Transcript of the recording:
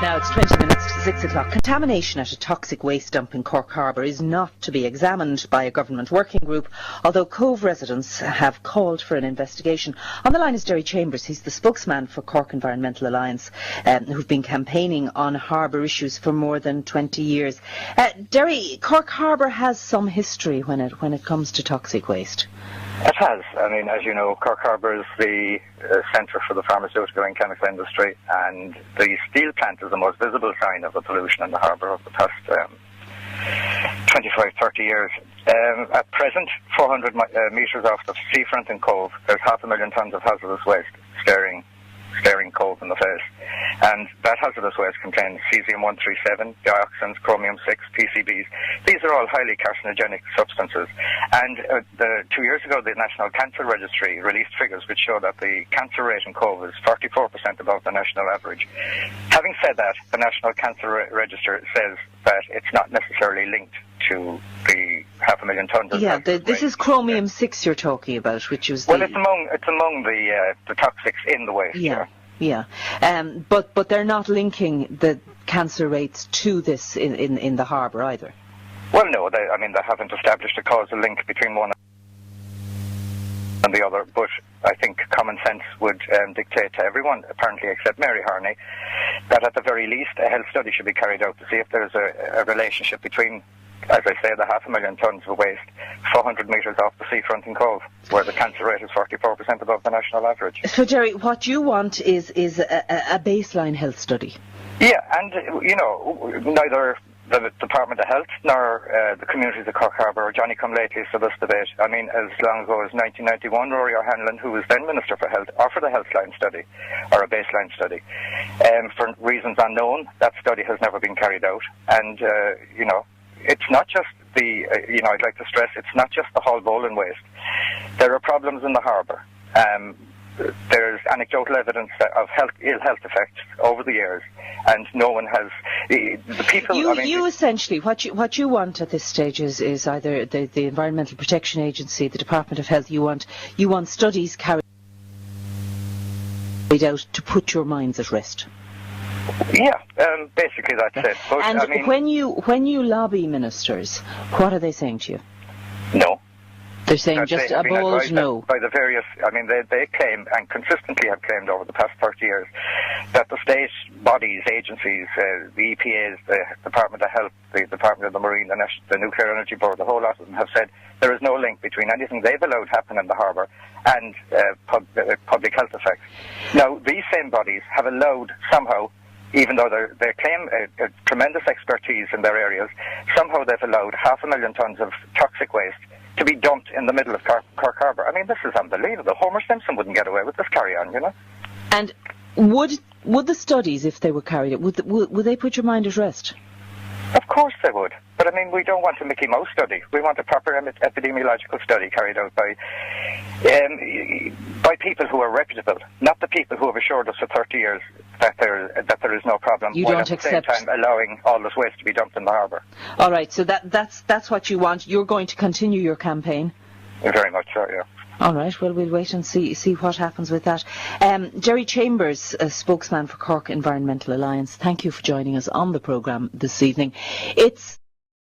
Now it's 20 minutes to 6 o'clock. Contamination at a toxic waste dump in Cobh Harbour is not to be examined by a government working group, although Cobh residents have called for an investigation. On the line is Derry Chambers. He's the spokesman for Cork Environmental Alliance, who've been campaigning on harbour issues for more than 20 years. Derry, Cork Harbour has some history when it comes to toxic waste. It has. I mean, as you know, Cobh Harbour is the centre for the pharmaceutical and chemical industry, and the steel plant is the most visible sign of the pollution in the harbour of the past 25, 30 years. At present, 400 metres off the seafront in Cobh, there's 500,000 tonnes of hazardous waste staring Cobh in the face. And that hazardous waste contains cesium-137, dioxins, chromium-6, PCBs. These are all highly carcinogenic substances. And 2 years ago, the National Cancer Registry released figures which show that the cancer rate in Cobh is 44% above the national average. Having said that, the National Cancer Register says that it's not necessarily linked to the 500,000 tonnes of this waste. is chromium-6 you're talking about, which was Well, it's among the toxics in the waste. Yeah. But they're not linking the cancer rates to this in the harbour either. Well, no, they haven't established a causal link between one and the other, but I think common sense would dictate to everyone, apparently except Mary Harney, that at the very least a health study should be carried out to see if there's a relationship between, as I say, the 500,000 tonnes of waste 400 metres off the seafront in Cobh, where the cancer rate is 44% above the national average. So, Jerry, what you want is a baseline health study. Yeah, and, neither the Department of Health nor the communities of Cobh Harbour or Johnny-come-latelys to this debate. I mean, as long ago as 1991, Rory O'Hanlon, who was then Minister for Health, offered a healthline study, or a baseline study. For reasons unknown, that study has never been carried out. And, it's not just I'd like to stress, it's not just the Hall Bowling waste. There are problems in the harbour. There's anecdotal evidence of ill health effects over the years, and no one has the people. You essentially what you want at this stage is either the Environmental Protection Agency, the Department of Health. You want studies carried out to put your minds at rest. Yeah, basically that's it. But, and when you lobby ministers, what are they saying to you? No. They're saying just a bold no. By the various, they claim, and consistently have claimed over the past 30 years, that the state bodies, agencies, the EPAs, the Department of Health, the Department of the Marine, the Nuclear Energy Board, the whole lot of them have said there is no link between anything they've allowed happen in the harbour and public health effects. Now, these same bodies have allowed somehow, even though they claim a tremendous expertise in their areas, somehow they've allowed 500,000 tonnes of toxic waste to be dumped in the middle of Cork Harbour. I mean, this is unbelievable. Homer Simpson wouldn't get away with this carry-on, And would the studies, if they were carried out, would they put your mind at rest? Of course they would. But, we don't want a Mickey Mouse study. We want a proper epidemiological study carried out by people who are reputable, not the people who have assured us for 30 years that there is no problem, you while don't at the same time allowing all this waste to be dumped in the harbour. All right, so that's what you want. You're going to continue your campaign? Very much so, yeah. All right, well, we'll wait and see what happens with that. Derry Chambers, a spokesman for Cork Environmental Alliance, thank you for joining us on the programme this evening. It's